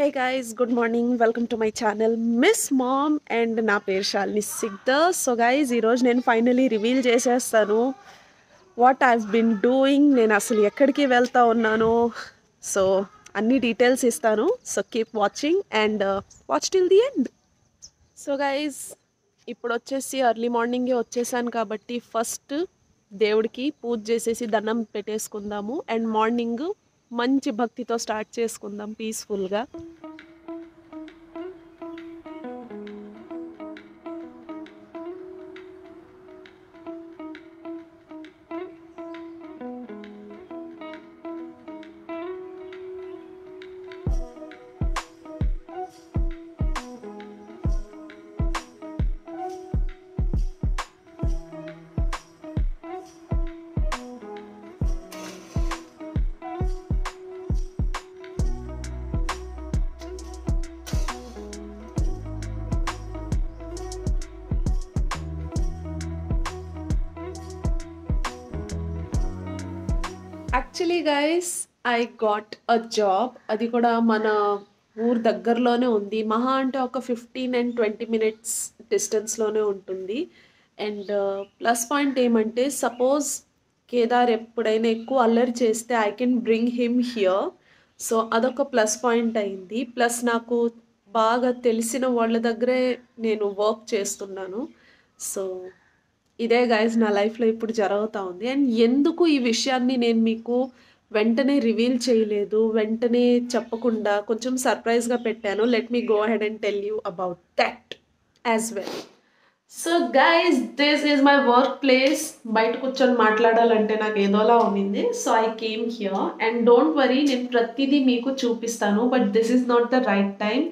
Hey guys, good morning. Welcome to my channel Miss Mom and నా పేరు Shalini సిక్దర్. So guys ఈరోజు నేను finally reveal చేసేస్తాను వాట్ ఐవ్ బిన్ డూయింగ్, నేను అసలు ఎక్కడికి వెళ్తా ఉన్నాను. సో అన్ని డీటెయిల్స్ ఇస్తాను. So keep watching and watch till the end. So guys ఇప్పుడు వచ్చేసి ఎర్లీ మార్నింగే వచ్చేసాను కాబట్టి ఫస్ట్ దేవుడికి పూజ చేసేసి దండం పెట్టేసుకుందాము అండ్ మార్నింగ్ మంచి భక్తితో స్టార్ట్ చేసుకుందాం పీస్ఫుల్గా. Actually guys I got a job, అది కూడా మన ఊరు దగ్గరలోనే ఉంది. మహా అంటే ఒక 15 and 20 minutes డిస్టెన్స్లోనే ఉంటుంది. అండ్ ప్లస్ పాయింట్ ఏమంటే సపోజ్ కేదార్ ఎప్పుడైనా ఎక్కువ అల్లరి చేస్తే I can bring him here. So అదొక ప్లస్ పాయింట్ అయింది. ప్లస్ నాకు బాగా తెలిసిన వాళ్ళ దగ్గరే నేను వర్క్ చేస్తున్నాను. సో ఇదే గైస్ నా లైఫ్లో ఇప్పుడు జరుగుతూ ఉంది. అండ్ ఎందుకు ఈ విషయాన్ని నేను మీకు వెంటనే రివీల్ చేయలేదు, వెంటనే చెప్పకుండా కొంచెం సర్ప్రైజ్గా పెట్టాను. Let me go ahead and tell you about that as well. So guys this is my work place. బయట కూర్చొని మాట్లాడాలంటే నాకు ఏదోలా ఉన్నింది. So I came here and don't worry, నేను ప్రతిదీ మీకు చూపిస్తాను. But this is not the right time.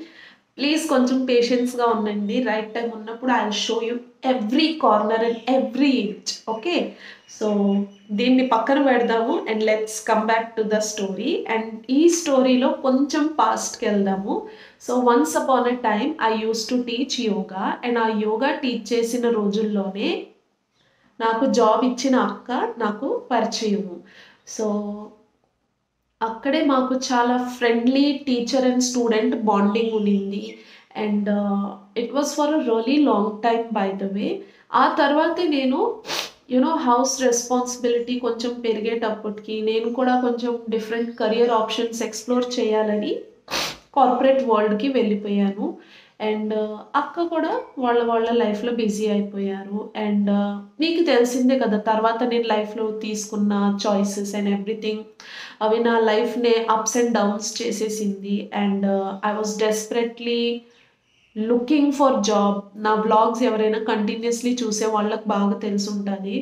Please కొంచెం పేషెన్స్గా ఉండండి. రైట్ టైం ఉన్నప్పుడు I will show you every corner and every inch. Okay, so దీన్ని పక్కన పెడదాము and let's come back to the story. And ఈ స్టోరీలో కొంచెం పాస్ట్కి వెళ్దాము. So once upon a time I use to teach yoga and ఆ yoga teach చేసిన రోజుల్లోనే నాకు జాబ్ ఇచ్చిన అక్క నాకు పరిచయము. సో అక్కడే మాకు చాలా friendly teacher and student bonding ఉండింది. And it was for a really long time by the way. ఆ తర్వాతే నేను హౌస్ రెస్పాన్సిబిలిటీ కొంచెం పెరిగేటప్పటికి నేను కూడా కొంచెం డిఫరెంట్ కెరియర్ ఆప్షన్స్ ఎక్స్ప్లోర్ చేయాలని కార్పొరేట్ వరల్డ్కి వెళ్ళిపోయాను. అండ్ అక్క కూడా వాళ్ళ లైఫ్లో బిజీ అయిపోయారు. అండ్ మీకు తెలిసిందే కదా, తర్వాత నేను లైఫ్లో తీసుకున్న చాయిసెస్ అండ్ ఎవ్రీథింగ్ అవి నా లైఫ్నే అప్స్ అండ్ డౌన్స్ చేసేసింది. And I was desperately looking for job. నా వ్లాగ్స్ ఎవరైనా కంటిన్యూస్లీ చూసే వాళ్ళకి బాగా తెలిసి ఉంటుంది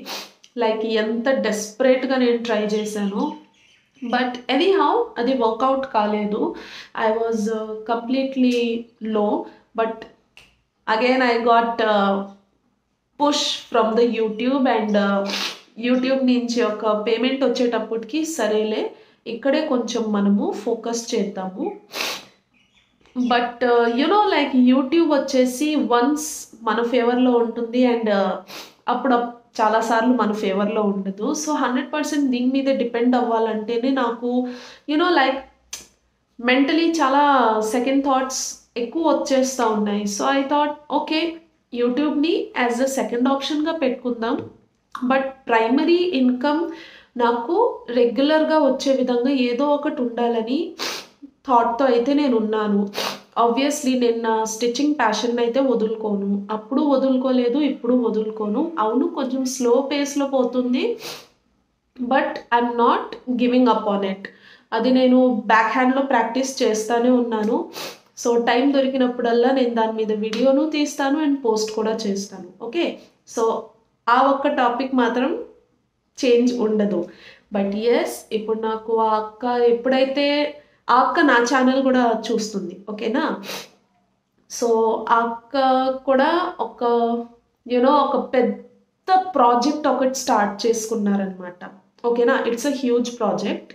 లైక్ ఎంత డెస్పరేట్గా నేను ట్రై చేశాను. బట్ ఎనీ హౌ అది వర్కౌట్ కాలేదు. ఐ వాజ్ కంప్లీట్లీ లో. But again I got push from the YouTube and YouTube నుంచి ఒక పేమెంట్ వచ్చేటప్పటికి సరేలే ఇక్కడే కొంచెం మనము ఫోకస్ చేద్దాము. బట్ లైక్ యూట్యూబ్ వచ్చేసి వన్స్ మన ఫేవర్లో ఉంటుంది అండ్ అప్పుడు చాలాసార్లు మన ఫేవర్లో ఉండదు. సో 100% దీని మీద డిపెండ్ అవ్వాలంటేనే నాకు లైక్ మెంటలీ చాలా సెకండ్ థాట్స్ ఎక్కువ వచ్చేస్తూ ఉన్నాయి. సో ఐ థాట్ ఓకే, యూట్యూబ్ని యాజ్ అ సెకండ్ ఆప్షన్గా పెట్టుకుందాం. బట్ ప్రైమరీ ఇన్కమ్ నాకు రెగ్యులర్గా వచ్చే విధంగా ఏదో ఒకటి ఉండాలని థాట్తో అయితే నేను ఉన్నాను. ఆబ్వియస్లీ నేను నా స్టిచ్చింగ్ ప్యాషన్ అయితే వదులుకోను, అప్పుడు వదులుకోలేదు, ఇప్పుడు వదులుకోను. అవును కొంచెం స్లో పేస్లో పోతుంది, but I'm not giving up on it. అది నేను బ్యాక్ హ్యాండ్లో ప్రాక్టీస్ చేస్తూనే ఉన్నాను. సో టైం దొరికినప్పుడల్లా నేను దాని మీద వీడియోను తీస్తాను అండ్ పోస్ట్ కూడా చేస్తాను. ఓకే, సో ఆ ఒక్క టాపిక్ మాత్రం చేంజ్ ఉండదు. బట్ ఎస్, ఇప్పుడు నాకు ఆ అక్క ఎప్పుడైతే ఆ అక్క నా ఛానల్ కూడా చూస్తుంది, ఓకేనా. సో ఆ అక్క కూడా ఒక ఒక పెద్ద ప్రాజెక్ట్ ఒకటి స్టార్ట్ చేసుకున్నారనమాట, ఓకేనా. It's a huge project.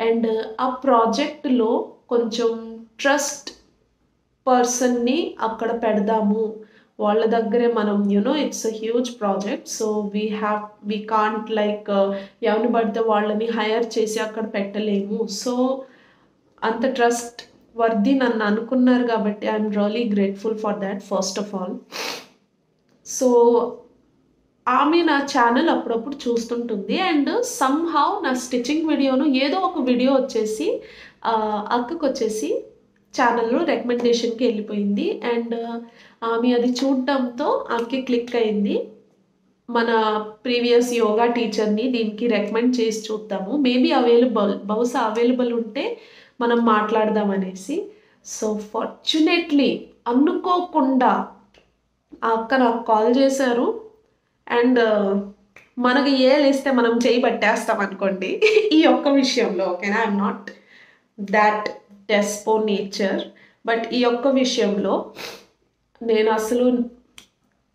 And ఆ ప్రాజెక్ట్లో కొంచెం ట్రస్ట్ పర్సన్ని అక్కడ పెడదాము, వాళ్ళ దగ్గరే మనం it's a huge project. So we can't like ఎవరిని పడితే వాళ్ళని హైర్ చేసి అక్కడ పెట్టలేము. సో అంత ట్రస్ట్ వర్ది నన్ను అనుకున్నారు కాబట్టి I'm really grateful for that first of all. So ఆమె నా ఛానల్ అప్పుడప్పుడు చూస్తుంటుంది అండ్ సమ్హౌ నా స్టిచ్చింగ్ వీడియోను ఏదో ఒక వీడియో వచ్చేసి అక్కకు వచ్చేసి ఛానల్లో రికమెండేషన్కి వెళ్ళిపోయింది అండ్ ఆమె అది చూడటంతో ఆమెకి క్లిక్ అయింది. మన ప్రీవియస్ యోగా టీచర్ని దీనికి రికమెండ్ చేసి చూద్దాము, మేబీ బహుశా అవైలబుల్ ఉంటే మనం మాట్లాడదాం అనేసి. సో ఫార్చునేట్లీ అనుకోకుండా ఆ అక్క నాకు కాల్ చేశారు అండ్ మనకి ఏలిస్తే మనం చేయి పట్టేస్తాం అనుకోండి ఈ ఒక్క విషయంలో. ఓకేనా, I'm not that desperate nature, but ఈ ఒక్క విషయంలో నేను అసలు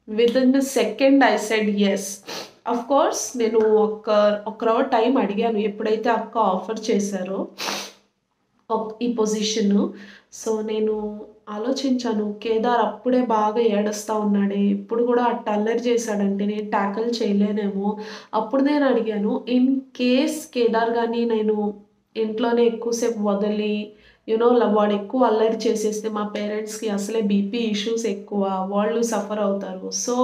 within second I said yes. Of course నేను ఒక రవ టైం అడిగాను ఎప్పుడైతే అక్క ఆఫర్ చేశారో ఈ పొజిషను. సో నేను ఆలోచించాను, కేదార్ అప్పుడే బాగా ఏడుస్తూ ఉన్నాడే, ఇప్పుడు కూడా అట్ట అల్లరి చేశాడంటే నేను ట్యాకిల్ చేయలేనేమో. అప్పుడు నేను అడిగాను, ఇన్ కేస్ కేదార్ కానీ నేను ఇంట్లోనే ఎక్కువసేపు వదిలి వాడు ఎక్కువ అల్లరి చేసేస్తే మా పేరెంట్స్కి అసలే బీపీ ఇష్యూస్ ఎక్కువ, వాళ్ళు సఫర్ అవుతారు. So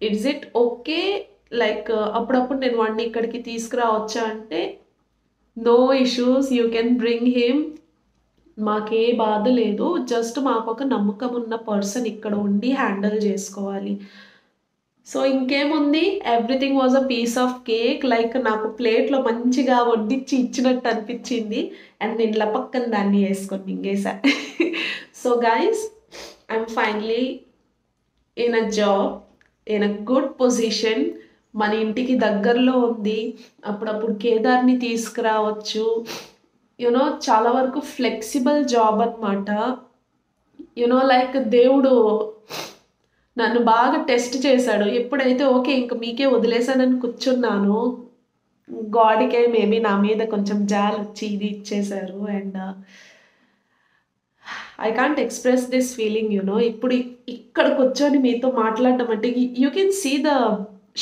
it's it okay like అప్పుడప్పుడు నేను వాడిని ఇక్కడికి తీసుకురావచ్చా అంటే no issues, you can bring him, మాకే బాధ లేదు, జస్ట్ మాకు ఒక నమ్మకం ఉన్న పర్సన్ ఇక్కడ ఉండి హ్యాండిల్ చేసుకోవాలి. సో ఇంకేముంది, everything was a piece of cake. Like నాకు ప్లేట్లో మంచిగా వడ్డించి ఇచ్చినట్టు అనిపించింది అండ్ నేను ఇలా పక్కన దాన్ని వేసుకొని మింగేసా. So guys, I'm finally in a job, in a good position, మన ఇంటికి దగ్గరలో ఉంది, అప్పుడప్పుడు కేదార్ని తీసుకురావచ్చు. చాలా వరకు ఫ్లెక్సిబుల్ జాబ్ అనమాట. లైక్ దేవుడు నన్ను బాగా టెస్ట్ చేశాడు. ఎప్పుడైతే ఓకే ఇంక మీకే వదిలేసానని కూర్చున్నాను, గాడ్కే మేబీ నా మీద కొంచెం జాలి వచ్చి ఇది ఇచ్చేశారు. And I can't express this feeling. ఇప్పుడు ఇక్కడ కూర్చొని మీతో మాట్లాడటం అంటే you can see the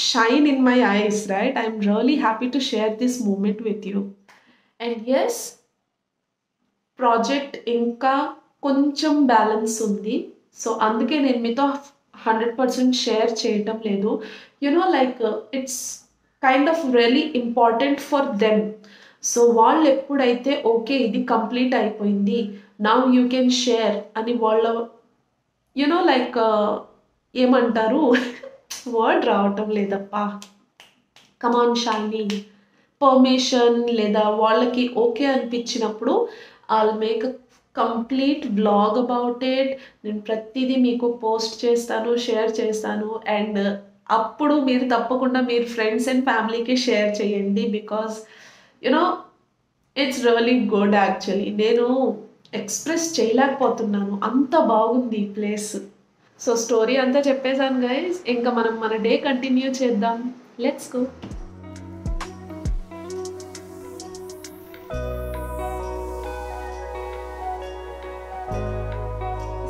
shine in my eyes, right? I'm really happy to share this moment with you. And yes, project ఇంకా కొంచెం బ్యాలెన్స్ ఉంది. సో అందుకే నేను మీతో 100% షేర్ చేయటం లేదు. Like it's kind of really important for them. So వాళ్ళు ఎప్పుడైతే ఓకే ఇది కంప్లీట్ అయిపోయింది, నౌ యూ కెన్ షేర్ అని వాళ్ళ లైక్ ఏమంటారు, వర్డ్ రావటం లేదప్పా, కమాన్ షైనీ, పర్మిషన్ లేదా వాళ్ళకి ఓకే అనిపించినప్పుడు I'll make a complete vlog about it. నేను ప్రతిదీ మీకు పోస్ట్ చేస్తాను, షేర్ చేస్తాను. అండ్ అప్పుడు మీరు తప్పకుండా మీరు ఫ్రెండ్స్ అండ్ ఫ్యామిలీకి షేర్ చేయండి, because it's really good. Actually నేను ఎక్స్ప్రెస్ చేయలేకపోతున్నాను, అంత బాగుంది ఈ ప్లేస్. సో స్టోరీ అంతా చెప్పేశాను గైస్, ఇంకా మనం మన డే కంటిన్యూ చేద్దాం. Let's go.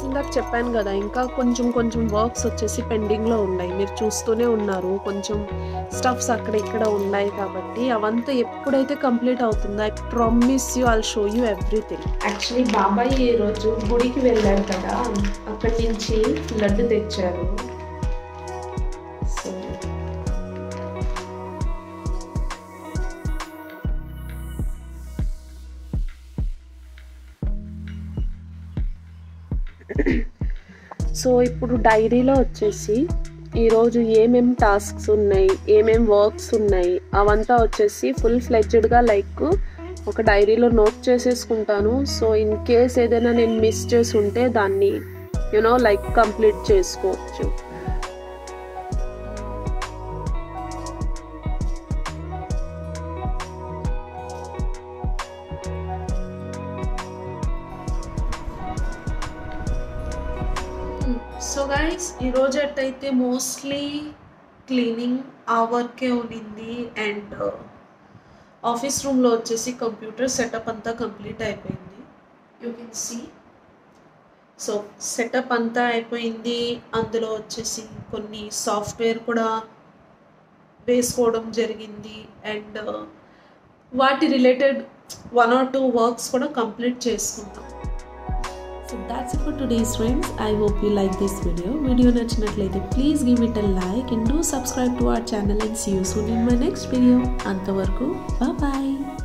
ఇందాక చెప్పాను కదా, ఇంకా కొంచెం వర్క్స్ వచ్చేసి పెండింగ్లో ఉన్నాయి, మీరు చూస్తూనే ఉన్నారు. కొంచెం స్టఫ్స్ అక్కడ ఇక్కడ ఉన్నాయి కాబట్టి అవంతా ఎప్పుడైతే కంప్లీట్ అవుతుందో I promise you I'll show you everything. Actually బాబాయ్ ఈరోజు గుడికి వెళ్ళారు కదా, అక్కడి నుంచి లడ్డు తెచ్చారు. సో సో ఇప్పుడు డైరీలో వచ్చేసి ఈరోజు ఏమేం టాస్క్స్ ఉన్నాయి, ఏమేం వర్క్స్ ఉన్నాయి అవంతా వచ్చేసి ఫుల్ ఫ్లెడ్జ్డ్గా లైక్ ఒక డైరీలో నోట్ చేసేసుకుంటాను. సో ఇన్ కేస్ ఏదైనా నేను మిస్ చేసి ఉంటే దాన్ని లైక్ కంప్లీట్ చేసుకోవచ్చు. సో గైస్, ఈరోజు ఎట్టయితే మోస్ట్లీ క్లీనింగ్ ఆ వర్కే ఉన్నింది అండ్ ఆఫీస్ రూమ్లో వచ్చేసి కంప్యూటర్ సెటప్ అంతా కంప్లీట్ అయిపోయింది. You can see. So setup అంతా అయిపోయింది, అందులో వచ్చేసి కొన్ని సాఫ్ట్వేర్ కూడా వేసుకోవడం జరిగింది అండ్ వాటి రిలేటెడ్ 1 or 2 వర్క్స్ కూడా కంప్లీట్ చేసుకుంటాం. So that's it for today's friends. I hope you like this video. Video nachinatlaithe please give it a like and do subscribe to our channel and see you soon in my next video. Antavaraku bye bye.